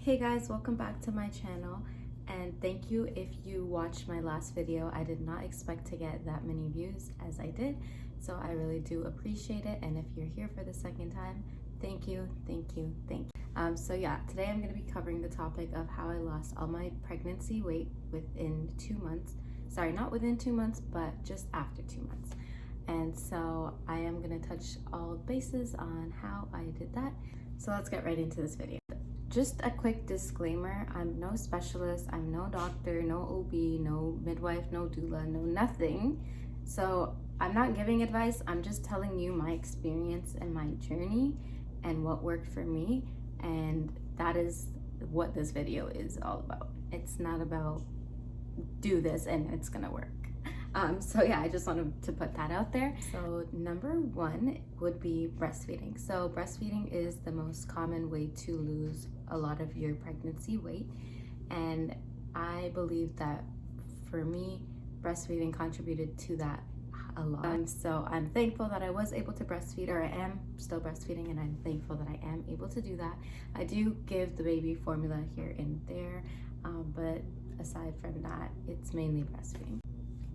Hey guys, welcome back to my channel, and thank you if you watched my last video. I did not expect to get that many views as I did, so I really do appreciate it. And if you're here for the second time, thank you. So yeah, today I'm going to be covering the topic of how I lost all my pregnancy weight within 2 months. Sorry, not within 2 months, but just after 2 months. And so I am going to touch all bases on how I did that. So let's get right into this video. Just a quick disclaimer, I'm no specialist, I'm no doctor, no OB, no midwife, no doula, no nothing. So I'm not giving advice, I'm just telling you my experience and my journey and what worked for me. And that is what this video is all about. It's not about do this and it's gonna work. So yeah, I just wanted to put that out there. So number one would be breastfeeding. So breastfeeding is the most common way to lose a lot of your pregnancy weight. And I believe that for me, breastfeeding contributed to that a lot. So I'm thankful that I was able to breastfeed, or I am still breastfeeding, and I'm thankful that I am able to do that. I do give the baby formula here and there, but aside from that, it's mainly breastfeeding.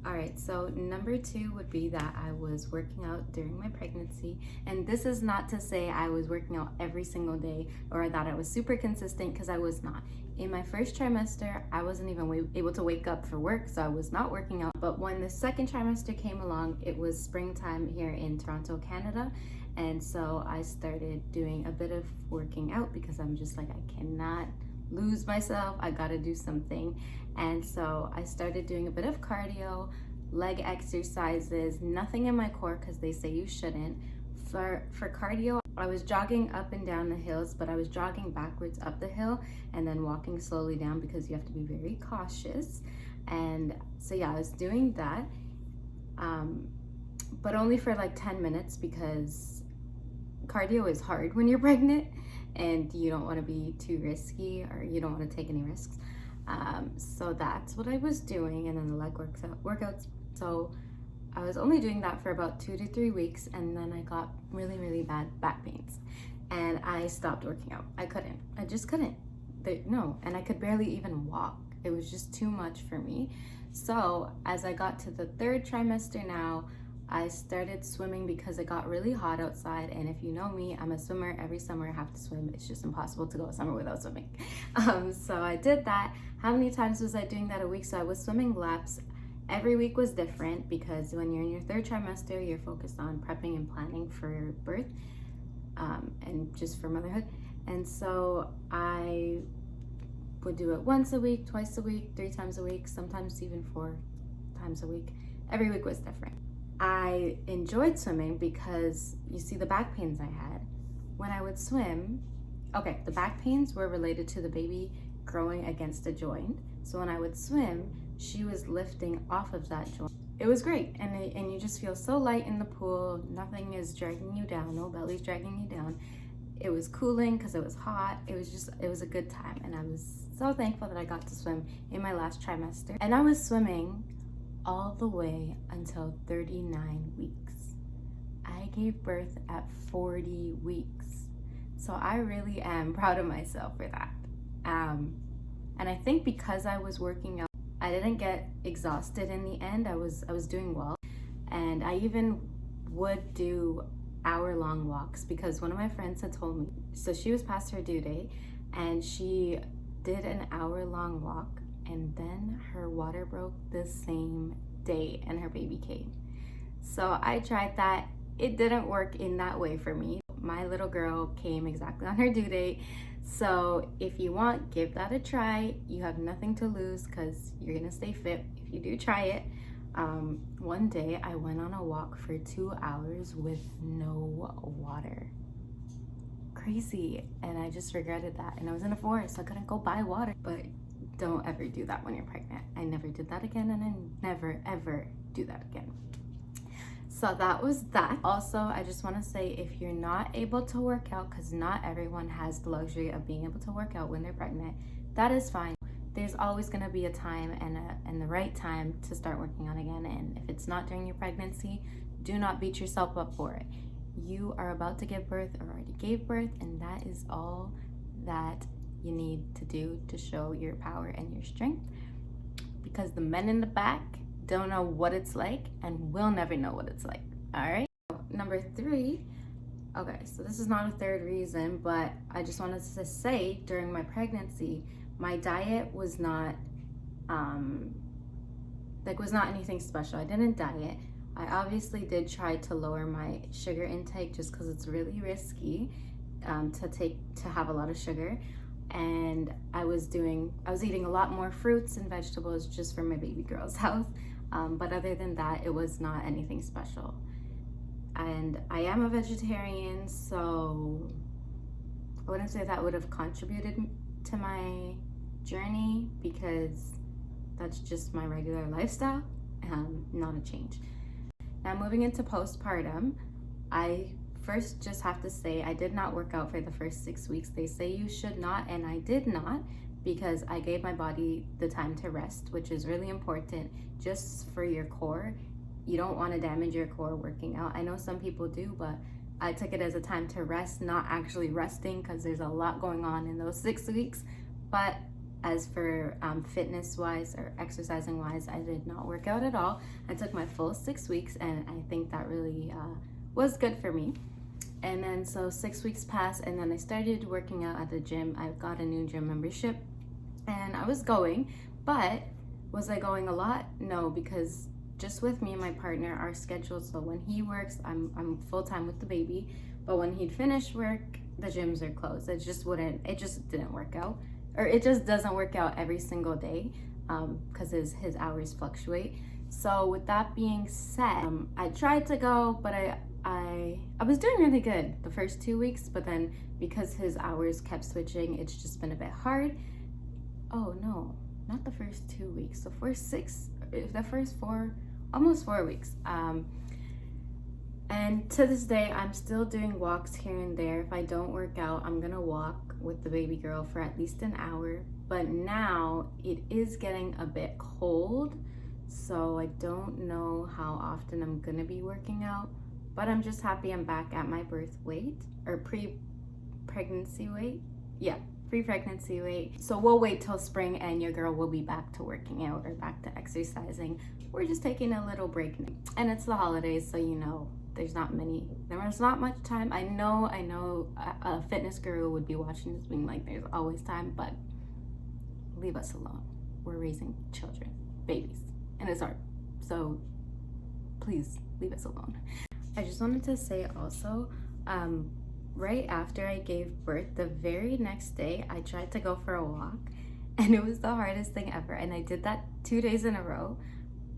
All right, so number two would be that I was working out during my pregnancy. And this is not to say I was working out every single day or that I was super consistent, because I was not. In my first trimester, I wasn't even able to wake up for work, so I was not working out. But when the second trimester came along, it was springtime here in Toronto, Canada. And so I started doing a bit of working out because I'm just like, I cannot lose myself, I gotta do something. And so I started doing a bit of cardio, leg exercises, nothing in my core because they say you shouldn't. For cardio, I was jogging up and down the hills, but I was jogging backwards up the hill and then walking slowly down because you have to be very cautious. And so yeah, I was doing that, but only for like 10 minutes because cardio is hard when you're pregnant and you don't want to be too risky, or you don't want to take any risks. So that's what I was doing, and then the leg workouts. So I was only doing that for about 2 to 3 weeks, and then I got really bad back pains, and I stopped working out. I just couldn't. No, and I could barely even walk. It was just too much for me. So as I got to the third trimester now, I started swimming because it got really hot outside, and if you know me, I'm a swimmer. Every summer I have to swim. It's just impossible to go a summer without swimming. So I did that. How many times was I doing that a week? So I was swimming laps. Every week was different because when you're in your third trimester, you're focused on prepping and planning for birth, and just for motherhood. And so I would do it once a week, twice a week, 3 times a week, sometimes even 4 times a week. Every week was different. I enjoyed swimming because you see the back pains I had when I would swim. Okay, the back pains were related to the baby growing against a joint. So when I would swim, she was lifting off of that joint. It was great, and you just feel so light in the pool. Nothing is dragging you down, no belly's dragging you down. It was cooling because it was hot. It was a good time, and I was so thankful that I got to swim in my last trimester. And I was swimming all the way until 39 weeks. I gave birth at 40 weeks. So I really am proud of myself for that. And I think because I was working out, I didn't get exhausted in the end. I was doing well. And I even would do hour-long walks because one of my friends had told me, so she was past her due date and she did an hour-long walk, and then her water broke the same day and her baby came. So I tried that. It didn't work in that way for me. My little girl came exactly on her due date. So if you want, give that a try. You have nothing to lose because you're gonna stay fit if you do try it. One day I went on a walk for 2 hours with no water. Crazy. And I just regretted that. And I was in a forest, so I couldn't go buy water. But don't ever do that when you're pregnant. I never did that again, and I never ever do that again. So that was that. Also, I just want to say, if you're not able to work out, because not everyone has the luxury of being able to work out when they're pregnant, that is fine. There's always going to be a time and the right time to start working out again. And if it's not during your pregnancy, do not beat yourself up for it. You are about to give birth or already gave birth, and that is all that you need to do to show your power and your strength, because the men in the back don't know what it's like and will never know what it's like. All right. Number 3. Okay, so this is not a third reason, but I just wanted to say during my pregnancy, my diet was not was not anything special. I didn't diet. I obviously did try to lower my sugar intake just because it's really risky to have a lot of sugar. And I was eating a lot more fruits and vegetables just for my baby girl's health. But other than that, it was not anything special. And I am a vegetarian, so I wouldn't say that would have contributed to my journey, because that's just my regular lifestyle, not a change. Now, moving into postpartum, I first just have to say I did not work out for the first 6 weeks. They say you should not, and I did not, because I gave my body the time to rest, which is really important just for your core. You don't want to damage your core working out. I know some people do, but I took it as a time to rest, not actually resting, because there's a lot going on in those 6 weeks. But as for fitness wise or exercising wise, I did not work out at all. I took my full 6 weeks, and I think that really was good for me. And then so 6 weeks passed, and then I started working out at the gym. I got a new gym membership, and I was going, but was I going a lot? No, because just with me and my partner, our schedules, so when he works, I'm full-time with the baby, but when he'd finish work, the gyms are closed. It just didn't work out, or it just doesn't work out every single day, because his hours fluctuate. So with that being said, I tried to go, but I was doing really good the first 2 weeks, but then because his hours kept switching, it's just been a bit hard. Oh no, not the first 2 weeks, the first almost 4 weeks. And to this day, I'm still doing walks here and there. If I don't work out, I'm gonna walk with the baby girl for at least an hour. But now it is getting a bit cold, so I don't know how often I'm gonna be working out. But I'm just happy I'm back at my birth weight, or pre-pregnancy weight. Yeah, pre-pregnancy weight. So we'll wait till spring and your girl will be back to working out or back to exercising. We're just taking a little break. And it's the holidays, so there was not much time. I know a fitness guru would be watching this being like, there's always time, but leave us alone. We're raising children, babies, and it's hard. So please leave us alone. I just wanted to say also, right after I gave birth, the very next day, I tried to go for a walk, and it was the hardest thing ever. And I did that 2 days in a row.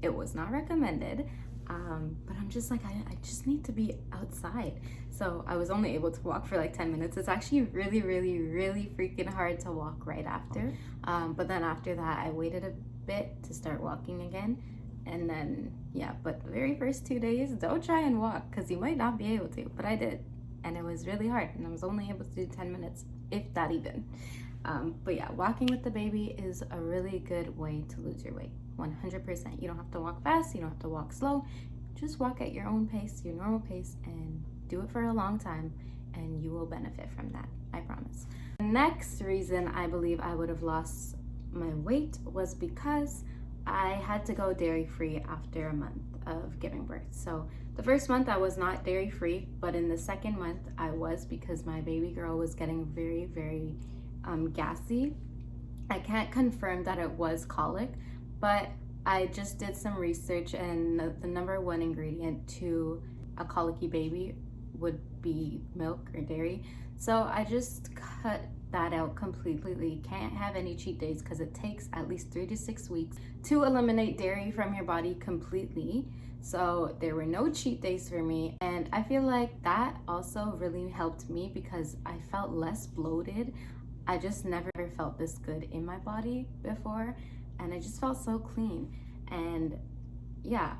It was not recommended, but I'm just like, I just need to be outside. So I was only able to walk for like 10 minutes. It's actually really, really, really freaking hard to walk right after. But then after that, I waited a bit to start walking again. And then, yeah, but the very first 2 days, don't try and walk, because you might not be able to, but I did. And it was really hard, and I was only able to do 10 minutes, if that even. But yeah, walking with the baby is a really good way to lose your weight, 100%. You don't have to walk fast, you don't have to walk slow. Just walk at your own pace, your normal pace, and do it for a long time, and you will benefit from that, I promise. The next reason I believe I would have lost my weight was because I had to go dairy-free after a month of giving birth. So the first month I was not dairy-free, but in the second month I was, because my baby girl was getting very, very gassy. I can't confirm that it was colic, but I just did some research, and the number one ingredient to a colicky baby would be milk or dairy. So I just cut that out completely. Can't have any cheat days, because it takes at least 3 to 6 weeks to eliminate dairy from your body completely. So there were no cheat days for me, and I feel like that also really helped me, because I felt less bloated. I just never felt this good in my body before, and I just felt so clean. And yeah,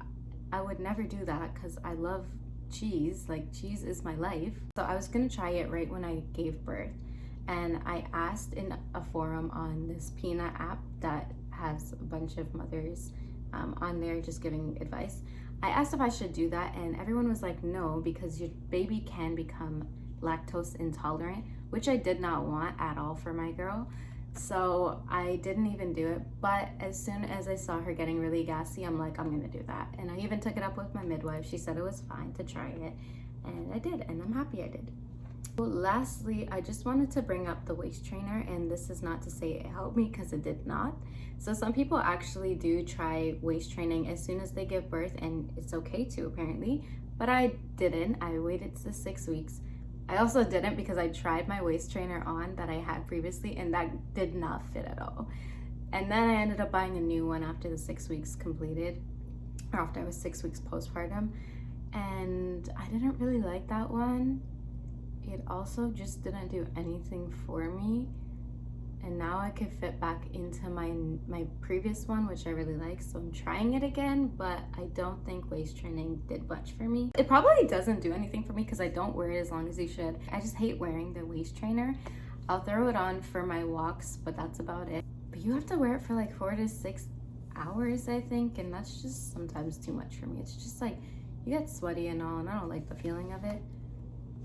I would never do that, because I love cheese. Like, cheese is my life. So I was gonna try it right when I gave birth, and I asked in a forum on this Peanut app that has a bunch of mothers on there just giving advice. I asked if I should do that, and everyone was like, no, because your baby can become lactose intolerant, which I did not want at all for my girl. So I didn't even do it. But as soon as I saw her getting really gassy, I'm like, I'm gonna do that. And I even took it up with my midwife. She said it was fine to try it, and I did, and I'm happy I did. Well, lastly, I just wanted to bring up the waist trainer, and this is not to say it helped me, because it did not. So some people actually do try waist training as soon as they give birth, and it's okay to, apparently, but I didn't. I waited to 6 weeks. I also didn't because I tried my waist trainer on that I had previously, and that did not fit at all. And then I ended up buying a new one after the 6 weeks completed, or after I was 6 weeks postpartum, and I didn't really like that one. It also just didn't do anything for me, and now I could fit back into my previous one, which I really like, so I'm trying it again. But I don't think waist training did much for me. It probably doesn't do anything for me because I don't wear it as long as you should. I just hate wearing the waist trainer. I'll throw it on for my walks, but that's about it. But you have to wear it for like 4 to 6 hours, I think, and that's just sometimes too much for me. It's just like you get sweaty and all, and I don't like the feeling of it.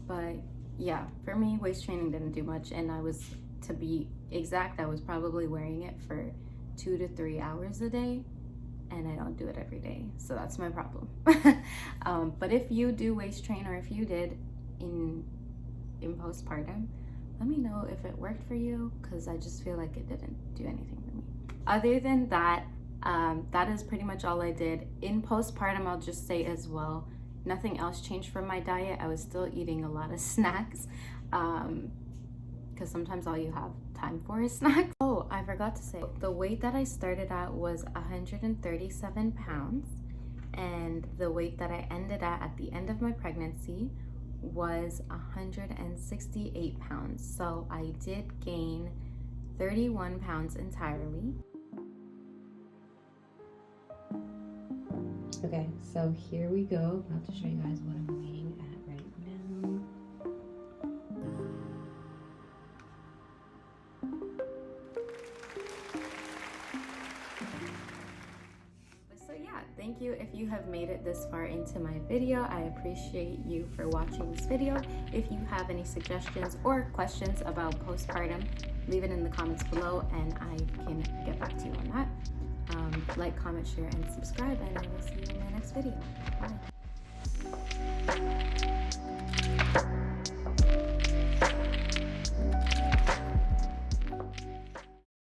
But yeah, for me, waist training didn't do much, and to be exact, I was probably wearing it for 2 to 3 hours a day, and I don't do it every day, so that's my problem. But if you do waist train, or if you did in postpartum, let me know if it worked for you, because I just feel like it didn't do anything for me. Other than that, that is pretty much all I did. In postpartum, I'll just say as well, nothing else changed from my diet. I was still eating a lot of snacks, because sometimes all you have time for is snacks. Oh, I forgot to say, the weight that I started at was 137 pounds, and the weight that I ended at the end of my pregnancy was 168 pounds. So I did gain 31 pounds entirely. Okay, so here we go. I'm about to show you guys what I'm weighing at right now. So yeah, thank you if you have made it this far into my video. I appreciate you for watching this video. If you have any suggestions or questions about postpartum, leave it in the comments below and I can get back to you on that. Like, comment, share, and subscribe, and I will see you in my next video. Bye.